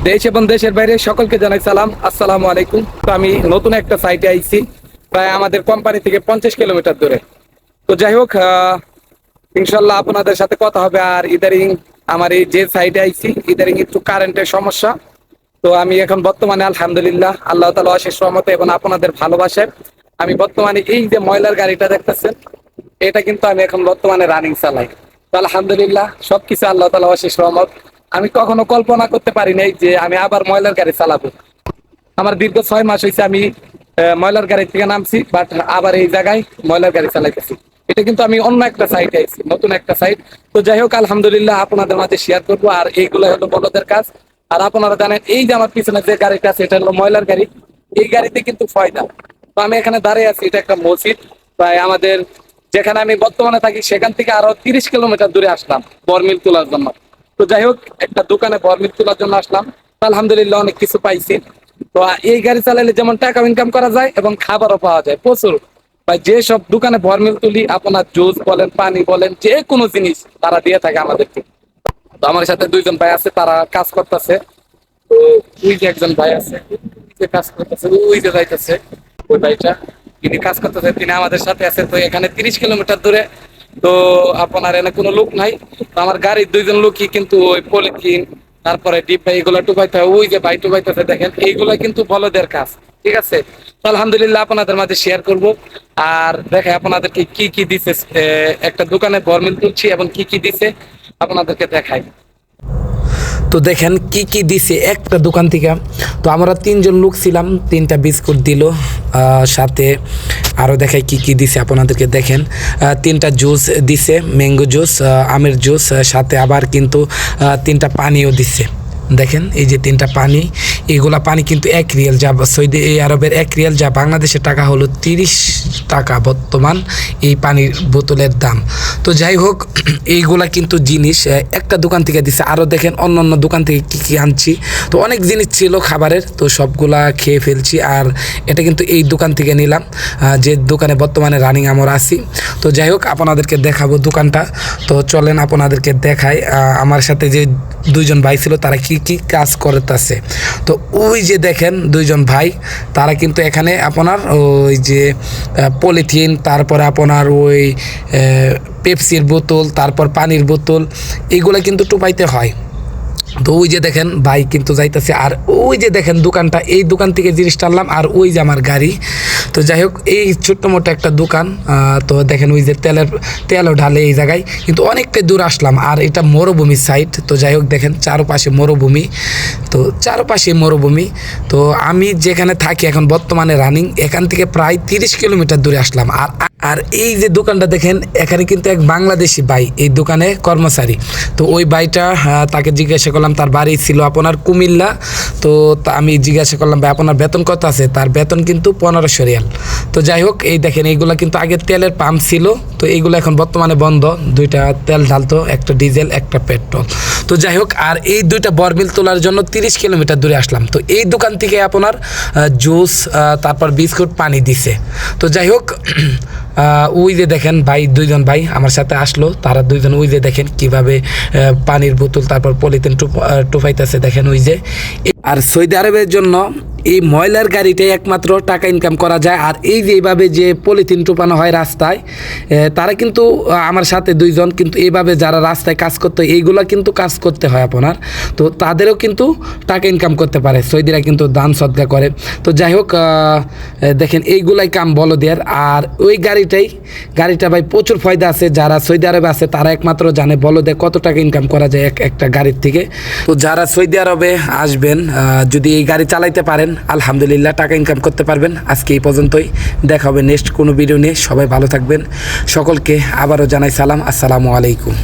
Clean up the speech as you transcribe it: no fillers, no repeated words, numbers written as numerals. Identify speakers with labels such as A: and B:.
A: দেশ এবং দেশের বাইরে সকলকে জানাই সালাম, আসসালামু আলাইকুম। তো আমি নতুন একটা সাইটে আইছি, প্রায় আমাদের কোম্পানি থেকে 50 কিলোমিটার দূরে। তো যাই হোক, ইনশাল্লাহ আপনাদের সাথে কথা হবে। আর ইদারিং আমার এই যে সাইটে আইছি, ইদারিং একটু কারেন্টের সমস্যা। তো আমি এখন বর্তমানে আলহামদুলিল্লাহ আল্লাহ তাআলা অশেষ রহমতে এবং আপনাদের ভালোবাসায় আমি বর্তমানে এই যে ময়লার গাড়িটা দেখতেছেন, এটা কিন্তু আমি এখন বর্তমানে রানিং চালাই। তো আলহামদুলিল্লাহ সবকিছু আল্লাহ তাআলা অশেষ রহমত। আমি কখনো কল্পনা করতে পারি নাই যে আমি আবার ময়লার গাড়ি চালাবো। আমার দীর্ঘ 6 মাস হয়েছে আমি ময়লার গাড়ি থেকে নামছি, বাট আবার এই জায়গায় ময়লার গাড়ি চালাইতেছি। এটা কিন্তু আমি অন্য একটা সাইটে আইছি, নতুন একটা সাইট। তো যাই হোক আলহামদুলিল্লাহ আপনাদের মাঝে শেয়ার করবো। আর এইগুলো হলো বলদের কাজ। আর আপনারা জানেন এই যে আমার পিছনে যে গাড়িটা আছে, এটা হলো ময়লার গাড়ি। এই গাড়িতে কিন্তু ফয়দা। তো আমি এখানে দাঁড়িয়ে আছি, এটা একটা মসজিদ। প্রায় আমাদের যেখানে আমি বর্তমানে থাকি সেখান থেকে আরো 30 কিলোমিটার দূরে আসলাম বরমিল তোলার জন্য। তো যাই হোক একটা দোকানে বরমিল তোলার জন্য আসলাম। আলহামদুলিল্লাহ অনেক কিছু পাইছি। তো এই গাড়ি চালালে যেমন টাকা ইনকাম করা যায় এবং খাবারও পাওয়া যায় প্রচুর। বা যে সব দোকানে বরমিল তুলি, আপনার জুস বলেন, পানি বলেন, যে কোনো জিনিস তারা দিয়ে থাকে আমাদেরকে। তো আমার সাথে 2জন ভাই আছে, তারা কাজ করতেছে। তো ওই যে একজন ভাই আছে, ওই যে কাজ করতেছে, ওই যে যাইতেছে ওই ভাইটা, তিনি কাজ করতেছে, তিনি আমাদের সাথে আছে। তো এখানে 30 কিলোমিটার দূরে। তো আপনার এনে কোনো লোক নাই। তো আমার গাড়ির 2জন লোকই কিন্তু ওই পলিথিন, তারপরে ডিব্বা এগুলো টুকাইতে হয়। ওই যে ভাই টুকাইতেছে দেখেন, এইগুলা কিন্তু বলদের কাজ। ঠিক আছে। তো আলহামদুলিল্লাহ আপনাদের মাঝে শেয়ার করব। আর দেখে আপনাদেরকে কি কি দিছে, একটা দোকানে বরমিল তুলছি এবং কি কি দিছে আপনাদেরকে দেখাই। তো দেখেন কি কি দিছে একটা দোকান থেকে। তো আমরা 3জন লোক ছিলাম, 3টা বিস্কুট দিল, সাথে আরও দেখাই কি কি দিছে আপনাদেরকে। দেখেন 3টা জুস দিছে, ম্যাঙ্গো জুস, আমের জুস, সাথে আবার কিন্তু 3টা পানিও দিছে। দেখেন এই যে 3টা পানি, এইগুলা পানি কিন্তু 1 রিয়াল, যা সৌদি আরবের 1 রিয়াল, যা বাংলাদেশের টাকা হলো 30 টাকা বর্তমান এই পানির বোতলের দাম। তো যাই হোক এইগুলা কিন্তু জিনিস একটা দোকান থেকে দিছে। আরও দেখেন অন্য অন্য দোকান থেকে কী কী আনছি। তো অনেক জিনিস ছিল খাবারের, তো সবগুলা খেয়ে ফেলছি। আর এটা কিন্তু এই দোকান থেকে নিলাম, যে দোকানে বর্তমানে রানিং আমরা আছি। তো যাই হোক আপনাদেরকে দেখাবো দোকানটা। তো চলেন আপনাদেরকে দেখাই। আমার সাথে যে 2জন ভাই ছিল তারা কি কি কাজ করতেছে। তো ওই যে দেখেন 2জন ভাই, তারা কিন্তু এখানে আপনার ওই যে পলিথিন, তারপরে আপনার ওই পেপসির বোতল, তারপর পানির বোতল, এগুলো কিন্তু টুপাইতে হয়। তো ওই যে দেখেন ভাই কিন্তু যাইতেছে। আর ওই যে দেখেন দোকানটা, এই দোকান থেকে জিনিসটা আনলাম। আর ওই যে আমার গাড়ি। তো যাই হোক এই ছোট্ট মোটো একটা দোকান। তো দেখেন ওই যে তেলও ঢালে এই জায়গায়, কিন্তু অনেকটাই দূর আসলাম। আর এটা মরুভূমি সাইট। তো যাই হোক দেখেন চারপাশে মরুভূমি। তো চারপাশে মরুভূমি। তো আমি যেখানে থাকি এখন বর্তমানে রানিং, এখান থেকে প্রায় 30 কিলোমিটার দূরে আসলাম। আর এই যে দোকানটা দেখেন, এখানে কিন্তু এক বাংলাদেশি ভাই এই দোকানে কর্মচারী। তো ওই ভাইটা, তাকে জিজ্ঞাসা করলাম, তার বাড়ি ছিল আপনার কুমিল্লা। তো আমি জিজ্ঞাসা করলাম ভাই আপনার বেতন কত আছে? তার বেতন কিন্তু 1500 রিয়াল। তো যাই হোক এই দেখেন এইগুলা কিন্তু আগে তেলের পাম্প ছিল, তো এইগুলো এখন বর্তমানে বন্ধ। 2টা তেল ঢালতো, একটা ডিজেল একটা পেট্রোল। তো যাই হোক আর এই 2টা বরমিল তোলার জন্য 30 কিলোমিটার দূরে আসলাম। তো এই দোকান থেকে আপনার জুস, তারপর বিস্কুট, পানি দিছে। তো যাই হোক ওই যে দেখেন ভাই 2জন ভাই আমার সাথে আসলো, তারা 2জন ওই যে দেখেন কিভাবে পানির বোতল তারপর পলিথিন টুফাইতেছে। দেখেন ওই যে। আর সৌদি আরবের জন্য এই ময়লার গাড়িটাই একমাত্র টাকা ইনকাম করা যায়। আর এই যে এইভাবে যে পলিথিন টোপানো হয় রাস্তায়, তারা কিন্তু আমার সাথে 2জন কিন্তু এইভাবে যারা রাস্তায় কাজ করতে হয়, এইগুলা কিন্তু কাজ করতে হয় আপনার। তো তাদেরও কিন্তু টাকা ইনকাম করতে পারে, সৌদিরা কিন্তু দান সদকা করে। তো যাই হোক দেখেন এইগুলাই কাম বলদের। আর ওই গাড়িটা ভাই প্রচুর ফায়দা আছে। যারা সৌদি আরবে আছে তারা একমাত্র জানে বলদে কত টাকা ইনকাম করা যায় একটা গাড়ির থেকে। তো যারা সৌদি আরবে আসবেন, যদি এই গাড়ি চালাইতে পারেন আলহামদুলিল্লাহ টাকা ইনকাম করতে পারবেন। আজকে এই পর্যন্তই, দেখা হবে নেক্সট কোনো ভিডিও নিয়ে। সবাই ভালো থাকবেন। সকলকে আবারও জানাই সালাম, আসসালামু আলাইকুম।